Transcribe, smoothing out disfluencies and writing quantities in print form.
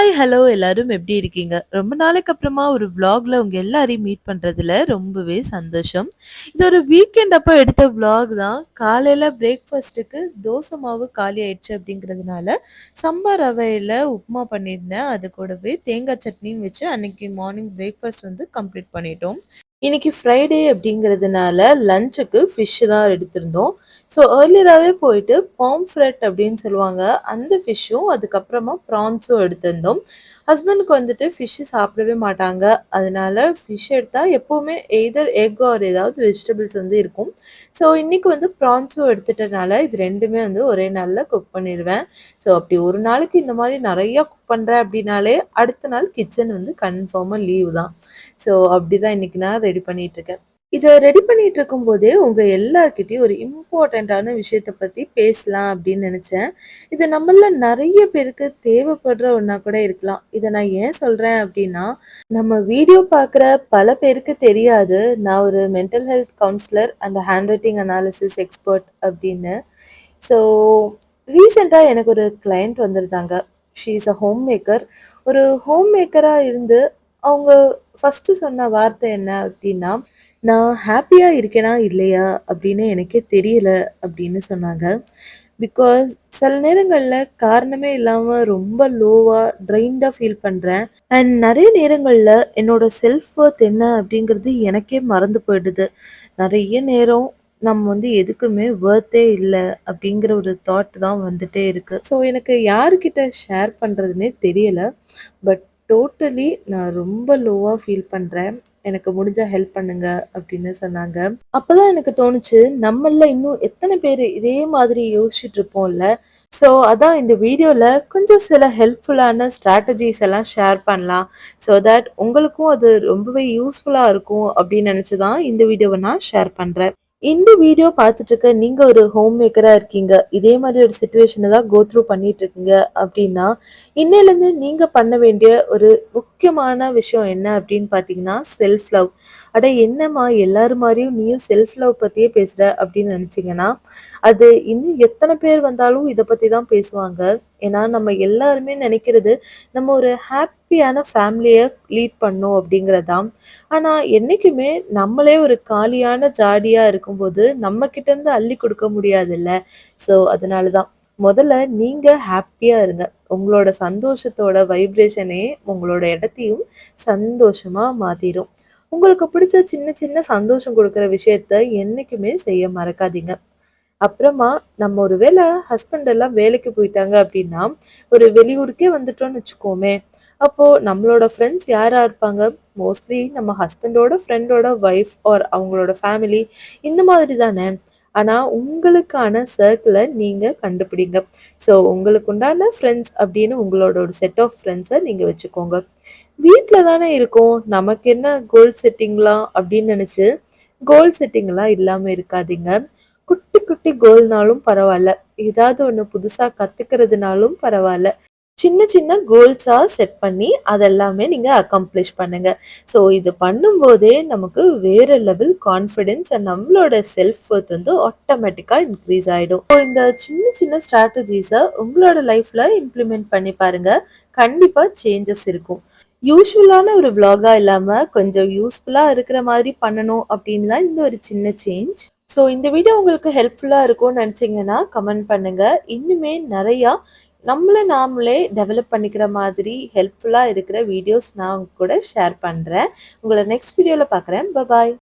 Hi, hello எல்லாரும் எப்படி இருக்கீங்க? ரொம்ப நாளைக்கு அப்புறமா ஒரு விளாக்ல உங்க எல்லாரையும் மீட் பண்றதுல ரொம்பவே சந்தோஷம். இது ஒரு வீக்கெண்ட் அப்ப எடுத்த விளாக் தான். காலையில பிரேக்ஃபாஸ்ட்டுக்கு தோசை மாவு காலி ஆயிடுச்சு அப்படிங்கிறதுனால, சம்பா ரவையில உப்புமா பண்ணியிருந்தேன். அது கூடவே தேங்காய் சட்னியும் வச்சு அன்னைக்கு மார்னிங் பிரேக்ஃபாஸ்ட் வந்து கம்ப்ளீட் பண்ணிட்டோம். இன்னைக்கு ஃப்ரைடே அப்படிங்கிறதுனால லஞ்சுக்கு ஃபிஷ் தான் எடுத்திருந்தோம். ஸோ ஏர்லியராகவே போயிட்டு பாம்ஃப்ரெட் அப்படின்னு சொல்லுவாங்க. அந்த ஃபிஷ்ஷும் அதுக்கப்புறமா ப்ரான்ஸும் எடுத்திருந்தோம். ஹஸ்பண்டுக்கு வந்துட்டு ஃபிஷ்ஷு சாப்பிடவே மாட்டாங்க. அதனால ஃபிஷ் எடுத்தா எப்பவுமே எய்தர் எக் ஆர் ஏதாவது வெஜிடபிள்ஸ் வந்து இருக்கும். ஸோ இன்னைக்கு வந்து ப்ரான்ஸும் எடுத்துட்டனால இது 2மே வந்து ஒரே நாள்ல குக் பண்ணிருவேன். ஸோ அப்படி ஒரு நாளைக்கு இந்த மாதிரி நெறையா குக் பண்றேன் அப்படின்னாலே, அடுத்த நாள் கிச்சன் வந்து கன்ஃபார்மா லீவ் தான். ஸோ அப்படிதான் இன்னைக்கு நான் ரெடி பண்ணிட்டுருக்கேன். இத ரெடி பண்ணிட்டு இருக்கும்போதே, உங்க எல்லார்கிட்டயும் ஒரு இம்பார்ட்டன்ட்டான விஷயத்த பத்தி பேசலாம் அப்படின்னு நெனச்சேன். இது நம்மள்ல நெறைய பேருக்கு தேவைப்படுற ஒண்ணா கூட இருக்கலாம். இத நான் ஏன் சொல்றேன் அப்படின்னா, நம்ம வீடியோ பார்க்குற பல பேருக்கு தெரியாது. நான் ஒரு mental health counsellor and hand writing analysis expert அப்படின்னு. ஸோ ரீசென்ட்டா எனக்கு ஒரு கிளையண்ட் வந்திருந்தாங்க. She is a home maker. ஒரு ஹோம் மேக்கரா இருந்து அவங்க ஃபர்ஸ்ட்டு சொன்ன வார்த்தை என்ன அப்படின்னா, "நான் ஹேப்பியா இருக்கேனா, இல்லையா அப்படின்னு எனக்கே தெரியல" அப்படின்னு சொன்னாங்க. பிகாஸ் சில நேரங்கள்ல காரணமே இல்லாம ரொம்ப லோவா, ட்ரெயின்டா ஃபீல் பண்றேன். அண்ட் நெறைய நேரங்கள்ல என்னோட செல்ஃப் வொர்த் என்ன அப்படிங்கிறது எனக்கே மறந்து போயிடுது. நெறைய நேரம் நம்ம வந்து எதுக்குமே வொர்த்தே இல்ல அப்படிங்கிற ஒரு தாட் தான் வந்துட்டே இருக்கு. ஸோ எனக்கு யார்கிட்ட ஷேர் பண்றதுன்னே தெரியல. பட் டோட்டலி நான் ரொம்ப லோவா ஃபீல் பண்றேன். எனக்கு முடிஞ்சா ஹெல்ப் பண்ணுங்க அப்படின்னு சொன்னாங்க. அப்பதான் எனக்கு தோணுச்சு, நம்மள்ல இன்னும் எத்தன பேரு இதே மாதிரி யோசிச்சுட்டு இருப்போம்ல. ஸோ அதான் இந்த வீடியோல கொஞ்சம் சில ஹெல்ப்ஃபுல்லான ஸ்ட்ராட்டஜிஸ் எல்லாம் ஷேர் பண்ணலாம். ஸோ தட் உங்களுக்கும் அது ரொம்பவே யூஸ்ஃபுல்லா இருக்கும் அப்படின்னு நினைச்சு தான் இந்த வீடியோவை நான் ஷேர் பண்றேன். இந்த வீடியோ பார்த்துட்டு இருக்க நீங்க ஒரு ஹோம் மேக்கரா இருக்கீங்க. இதே மாதிரி ஒரு சிச்சுவேஷனை தான் கோ த்ரூ பண்ணிட்டு இருக்கீங்க அப்படின்னா, இன்னையிலேருந்து நீங்க பண்ண வேண்டிய ஒரு முக்கியமான விஷயம் என்ன அப்படின்னு பார்த்தீங்கன்னா, செல்ஃப் லவ். அட என்னம்மா எல்லாரு மாரியும் நீயும் செல்ஃப் லவ் பத்தியே பேசுற அப்படின்னு நினைச்சீங்கன்னா, அது இன்னும் எத்தனை பேர் வந்தாலும் இத பத்தி தான் பேசுவாங்க. ஏன்னா நம்ம எல்லாருமே நினைக்கிறது, நம்ம ஒரு ஹேப்பியான ஃபேமிலிய லீட் பண்ணணும் அப்படிங்கிறது தான். ஆனா என்னைக்குமே நம்மளே ஒரு காலியான ஜாடியா இருக்கும்போது, நம்ம கிட்ட இருந்து அள்ளி குடுக்க முடியாதுல்ல. ஸோ அதனால தான். முதல்ல நீங்க ஹேப்பியா இருங்க. உங்களோட சந்தோஷத்தோட வைப்ரேஷனே உங்களோட இடத்தையும் சந்தோஷமா மாத்திரும். உங்களுக்கு பிடிச்ச சின்ன சின்ன சந்தோஷம் குடுக்குற விஷயத்த என்னைக்குமே செய்ய மறக்காதீங்க. அப்புறமா நம்ம ஒரு வேளை ஹஸ்பண்ட் எல்லாம் வேலைக்கு போயிட்டாங்க அப்படின்னா, ஒரு வெளியூருக்கே வந்துட்டோம்னு வச்சுக்கோமே, அப்போ நம்மளோட ஃப்ரெண்ட்ஸ் யாரா இருப்பாங்க? மோஸ்ட்லி நம்ம ஹஸ்பண்டோட ஃப்ரெண்டோட ஒய்ஃப் ஆர் அவங்களோட ஃபேமிலி இந்த மாதிரி தானே. ஆனா உங்களுக்கான சர்க்கிள நீங்க கண்டுபிடிங்க. ஸோ உங்களுக்கு உண்டான ஃப்ரெண்ட்ஸ் அப்படின்னு உங்களோட ஒரு செட் ஆஃப் ஃப்ரெண்ட்ஸ நீங்க வச்சுக்கோங்க. வீட்ல தானே இருக்கோம். நமக்கு என்ன கோல் செட்டிங்லாம் அப்படின்னு நினைச்சு, கோல் செட்டிங்லாம் இல்லாம இருக்காதீங்க. குட்டி குட்டி கோல்னாலும் பரவால்ல. ஏதாவது ஒண்ணு புதுசா கத்துக்கிறதுனாலும் பரவால்ல. சின்ன சின்ன கோல்ஸா செட் பண்ணி அதெல்லாமே நீங்க அக்கம்ப்ளிஷ் பண்ணுங்க. ஸோ இது பண்ணும்போதே நமக்கு வேற லெவல் கான்ஃபிடன்ஸ் அண்ட் நம்மளோட செல்ஃப் வொர்த் வந்து ஆட்டோமேட்டிக்கா இன்க்ரீஸ் ஆயிடும். ஸோ இந்த சின்ன சின்ன ஸ்ட்ராட்டஜிஸ உங்களோட லைஃப்ல இம்ப்ளிமெண்ட் பண்ணி பாருங்க. கண்டிப்பா சேஞ்சஸ் இருக்கும். யூசுவலான ஒரு விளாகா இல்லாம கொஞ்சம் யூஸ்ஃபுல்லா இருக்கிற மாதிரி பண்ணணும் அப்படின்னு தான் இந்த ஒரு சின்ன சேஞ்ச். ஸோ இந்த வீடியோ உங்களுக்கு ஹெல்ப்ஃபுல்லா இருக்கும்னு நினைச்சீங்கன்னா கமெண்ட் பண்ணுங்க. இன்னுமே நிறையா நம்மள நாமளே டெவலப் பண்ணிக்கிற மாதிரி ஹெல்ப்ஃபுல்லா இருக்கிற வீடியோஸ் நான் உங்க கூட ஷேர் பண்றேன். உங்கள நெக்ஸ்ட் வீடியோல பார்க்குறேன். பாய்.